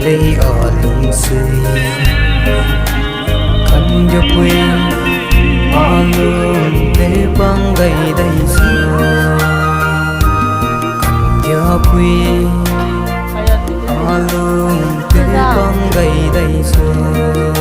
đây ở lưng suy khăn cho quê hoa lương thế băng gầy đầy xưa khăn cho quê hoa lương thế băng gầy đầy xưa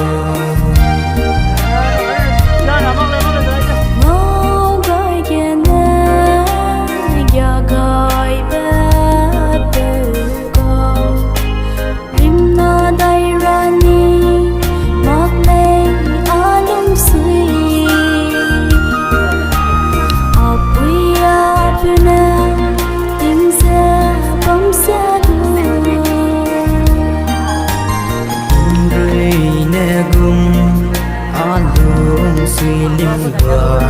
suy lim bờ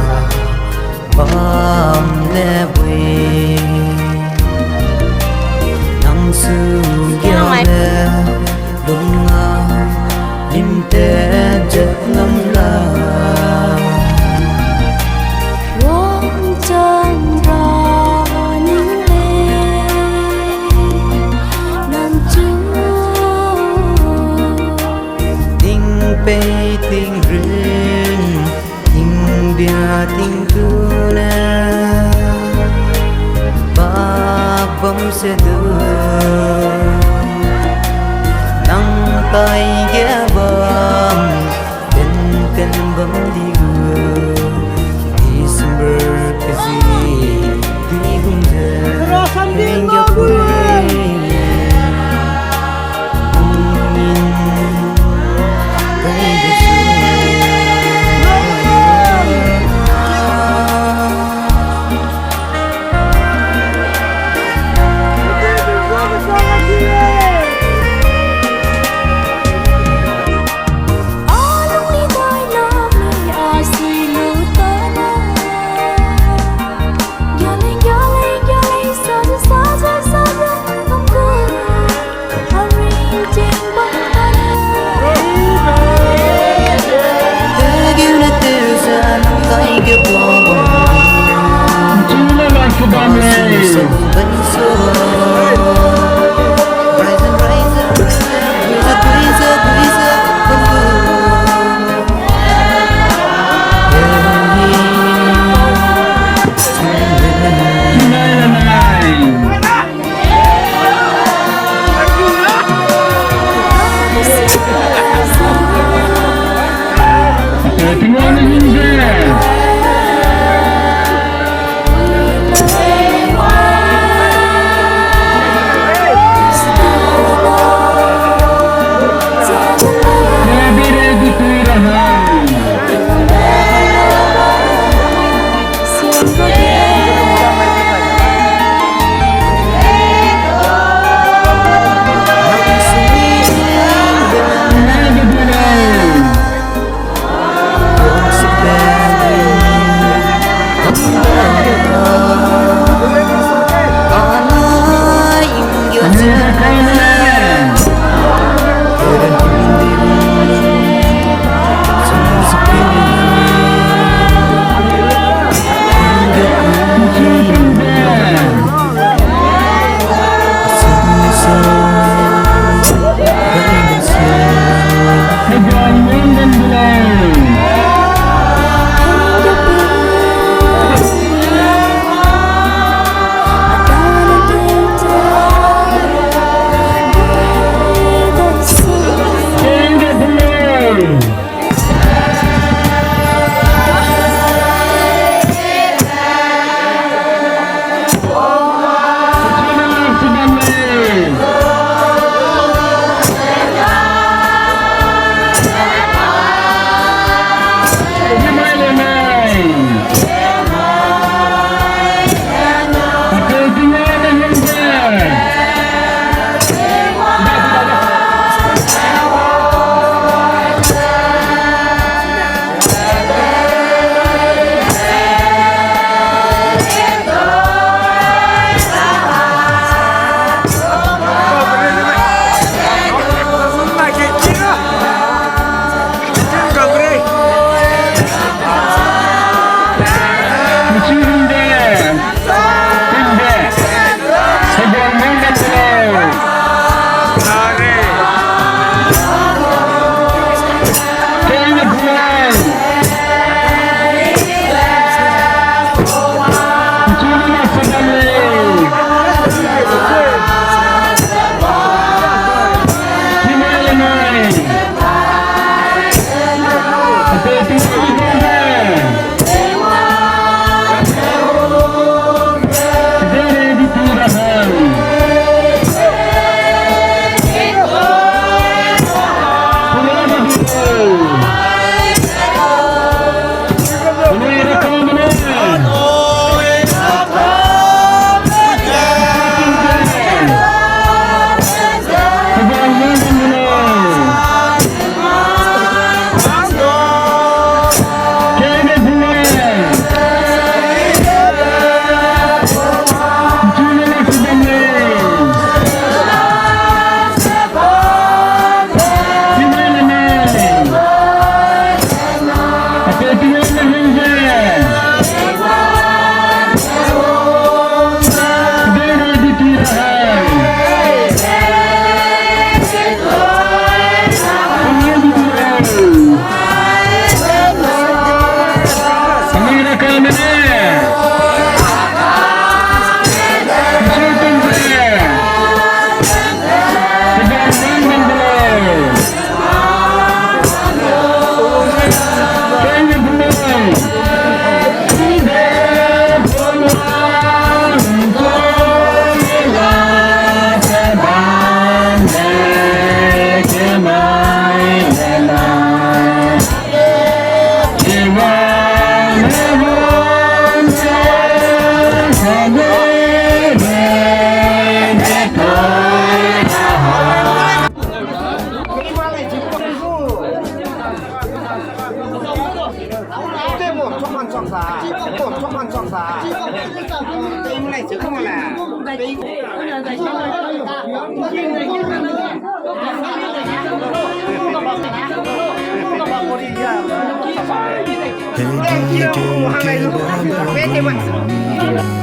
bám lẽ về nắng sương gieo lẽ đông nga lim té chất ngâm la wong chân ra những lệ nằm chúa tình pe tình rừng bia tình tu na ba bom sẽ đưa nắng tay ghé bom tên tên bom đi gưa December cái gì đi cùng giờ anh gặp quê nhìn cái đẹp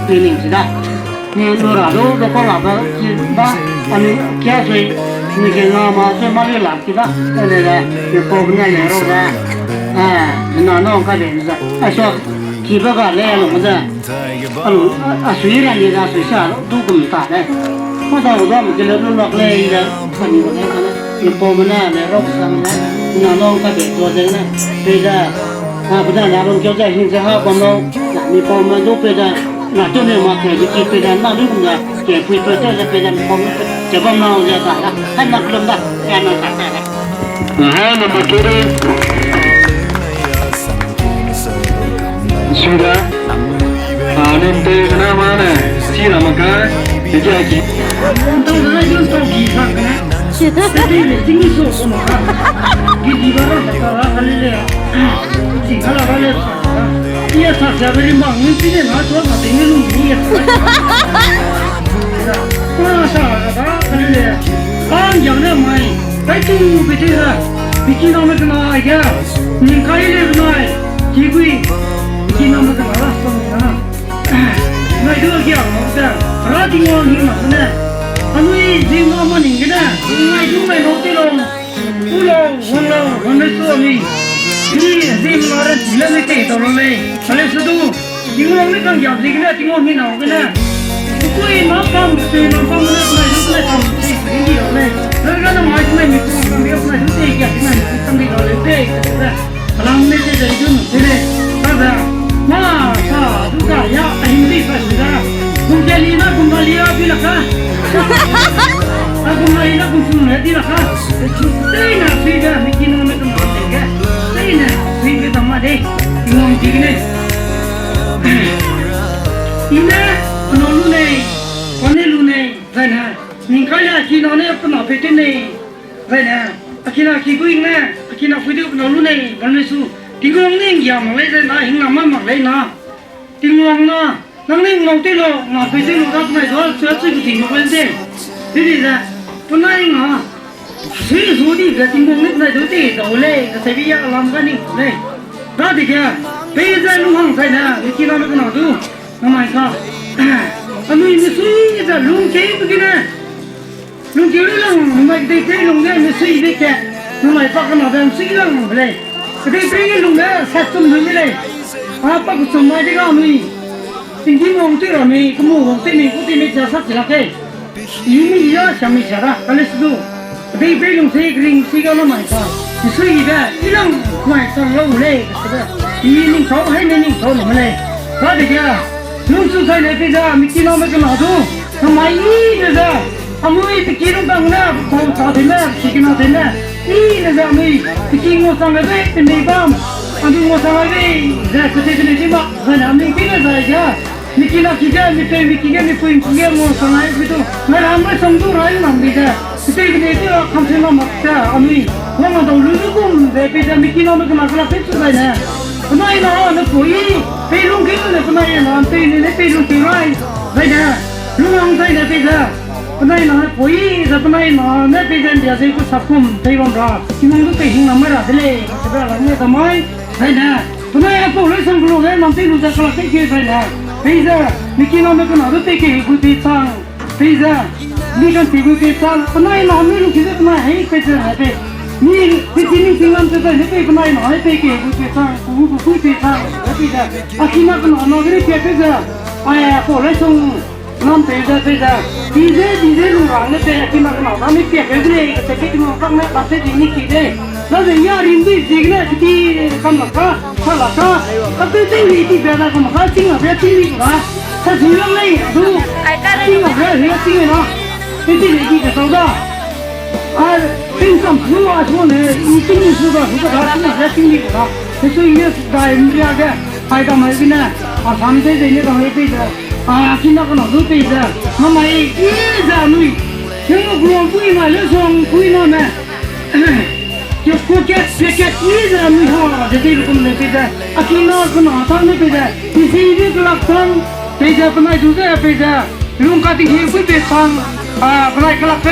ปีหนึ่งสิได้นี่ดูราดูดูก็หลับแล้วคิดว่าอันนี้แค่ช่วยนี่แค่งามาช่วยมาเรียหลับคิดว่าอะไรเลยเดี๋ยวพอเป็นไงเนี่ยเราได้น้องก็เดี๋ยวจะไอ้ชอบคิดว่าก็เลยลงมาจะสวยอะไรเนี่ยสวยชาดูกุ่มตาได้เพราะเราว่ามันจะเลือกลอกเลยนะคนนี้คนนี้คนนั้นเดี๋ยวพอมันน่าเนี่ยเราสั่งนะน้องก็เดี๋ยวตัวเองนะไปได้พระเจ้านาลงเจ้าใจหิ้งจะห้าความเรามีพอมันดูไปได้น่าจะเนี่ยมาแข่งจะไปได้น่าดูเนี่ยแข่งคุยไปเจ้าจะไปได้พอมันจะบ้องเราจะตายละให้นักลงได้แค่นั้นตายละให้มันมาดูดิสุดานั่นเด็กน้ามาเนี่ยที่เรามากันที่จะกินต้องได้ยินต้องกินข้างกันนะแต่ที่นี่จริงๆสู้มากินดีบ้างแต่ก็รักกันเลยสิ่งที่เราเลยเนี่ยถ้าจะไปมั่งนี่ที่เนี่ยนะตัวมาถึงลุงนี่ก็ใช่ครับกันเลยบางอย่างเนี่ยไม่ไปตู้ไปที่ไหนไปกินน้ำมันกันอะไรกันนี่ใครเลี้ยงหน่อยที่กุยกินน้ำมันกันอะไรสักอย่างไม่ดูเกี่ยวกับแต่ร้านที่งอนนี่มาเนี่ยอันนี้จริงๆมันนี่กันนะไม่ดูไม่รู้ที่ลงผู้ลงวันนี้ตัวนี้นี่จริงๆมันที่เล่นไม่เตะตัวเลยอะไรสุดดูจริงๆมันไม่ต้องหยาบจริงๆนะจริงๆมันไม่หนาวกันนะผู้หญิงมาฟังเพลงมาฟังมันไม่รู้ไม่ทำสิ่งที่เลยแล้วก็ต้องมาที่ไม่มีตัวกันเดียวไม่รู้ที่จะที่ไหนต้องดีเลยเตะกันพลังไม่ได้จะยุ่งเลยแต่มาถ้าทุกอย่างya hindi pa sila kung jalina kung malia bila ka kung malia kung sunod bila ka tayo na pida may kinamit ang matega tayo na pida tama de yung tigne ina ano lunay zana Ningkaile kinane apna petene zana akina kiguing na akina pwede ano lunay balmesu tingong ning yam le na hingna ma le na tingong na nang ning ngau te lo na pe te lo rak mai do chhe chi ki no wen de di da punai nga si zo di ga tingong ning na do te do le ka se bi ya lam ga ning le da di ga pe za lu hang sai na ki na ma du na mai ka anu ni si da lung ke bu ki na lung ke lu lang mai de te lung ga ni si de ke na mai pa ka na dan si lang le cái cái lùng đó sát sum dưới đây bắt cái sum mai đi vào nuôi tình yêu ông tự rồi nuôi cái mồm ông tự nuôi cũng tự nuôi chả sát chỉ là cái yêu mình nhớ chả mình chả ra cái này đâu cái lùng xây cái lùng xây cái nó mày sao thì suy gì đó cái lùng mày sao lâu lên cái đó yêu mình sống hay nên mình sống mà này đó thì kia lùng xây cái này bây giờ mình chỉ nói mấy cái nào thôi nó mày bây giờ ông nuôi thì kia nó bằng na không sao thế na chỉ cái nào thế naนี่นะจ๊ะมีที่กินงูสังเกตเป็นดีบ้างอันนี้งูสังเกตจะจะเป็นดีบ้างขณะนี้ที่นะจ๊ะจ้ะมีกินอะไรจ้ะมีเป็นมีกินมีเป็นกินงูสังเกตไปดูไม่ทำไม่สมดุลอะไรนั่นดีจ้ะที่เป็นดีที่เราทำเสร็จแล้วมั้งจ้ะอันนี้ว่ามันต้องรู้กุมเดี๋ยวไปจะมีกินอะไรกันมาก็แล้วเป็นสุดเลยนะคนไหนนะนึกคุยไปลุงกินเลยคนไหนนะไปนี่ไปลุงกินไรไปนะลุงไปนะไปจ้ะคนไหนนะคุยจะคนไหนนะเนี่ยไปเดินเดี๋ยวจะกูสับกุมไปวันรักที่มึงก็ไปหิ้งน้ำมันอะไรเลยจะได้อะไรเนี่ยทำไมไปนะคนไหนก็เลยส่งกูเลยน้ำตีรู้จักกันที่เกี่ยวไปนะไปจ้ะมีกินอะไรกันนะรู้ที่เกี่ยวกูตีซังไปจ้ะมีกันที่กูตีซังคนไหนนะไม่รู้ที่จะคนไหนให้ไปจ้ะไปนี่ที่ที่นี่ที่นั่นจะได้ไปคนไหนนะให้ไปเกี่ยวกูตีซังกูตีซังไปจ้ะอาชีพนักนะน้องก็ได้เกี่ยวไปจ้ะไอ้คนเลยส่งน้ำเตยจ้ะดีเจลูกหลานเนี่ยเป็นที่นักหนาไม่เปียกเลยแต่ที่มึงฟังเนี่ยตัดเส้นนี่กี่เด้แล้วเนี่ยยารินดีจริงเนี่ยที่คำหลักก็ข้าหลักก็ก็เป็นสิ่งที่เบียดคำหลักก็จริงอ่ะเบียดจริงดีกว่าถ้าถึงเรื่องนี้ดูจริงอ่ะเบียดจริงเนาะเป็นสิ่งที่จะต้องได้เป็นคำพูดว่าช่วงนี้มีจริงสุดก็สุดก็จริงอ่ะจริงดีกว่าแต่ช่วงนี้ได้มีอะไรไปทำไมกันนะทำเส้นนี่ต้องให้ไปเจอกินนักหนาดูไปจ้ะทำไมจ้ะนุ้ยฉันก็กลัวคุยมาเรื่องส่งคุยนั่นนะจะคุยแค่จ้ะนุ้ยหัวจะได้รู้มั้ยไปจ้ะกินนักหนาทำไม่ไปจ้ะที่สิ่งที่กลับทำไปจ้ะปนัยดูจ้ะไปจ้ะลุงก็ทิ้งให้คุยไปฟังปนัยกลับไป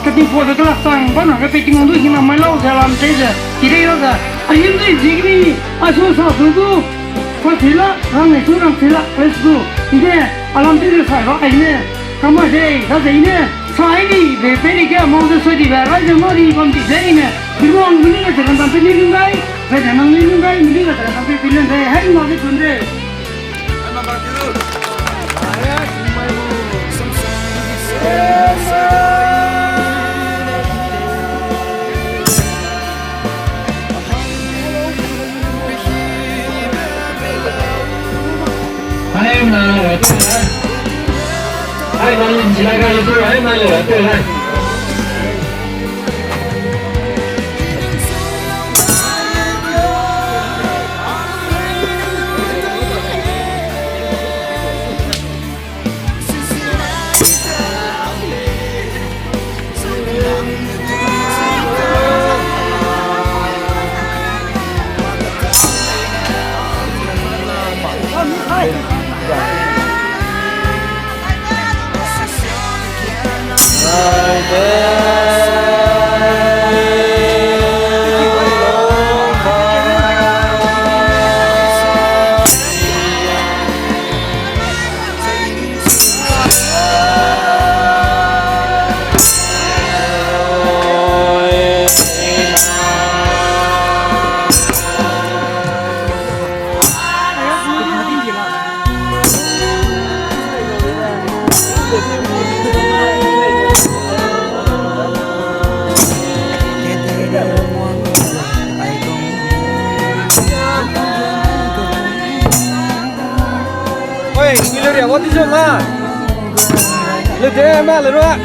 cái tình phố cái lạc sang bắt nó cái bị tình đuôi khi nào mới lâu giờ làm thế giờ chỉ đây đó giờ anh em đây gì đi anh xuống sao xuống tu phải thế là thằng này xuống thằng thế là let's go thế làm thế được phải vào anh nè cảm ơn đây đó gì nè sai đi về bên này cái mong tôi đi về rồi mà đi còn gì đấy nè đừng mong mình cái thằng làm bên đi ngay về thằng làm bên ngay mình cái thằng làm bên đây hay mà cái chuyện đấy em là lửa tôi này ai mà nhìn chỉ là cái tôi ấy mà lửa tôi này Ngile Riame đi chơi mà, lên thế mà lên đó.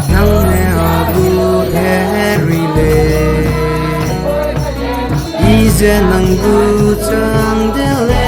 ngame Aguibe rile ize nang bu chang de le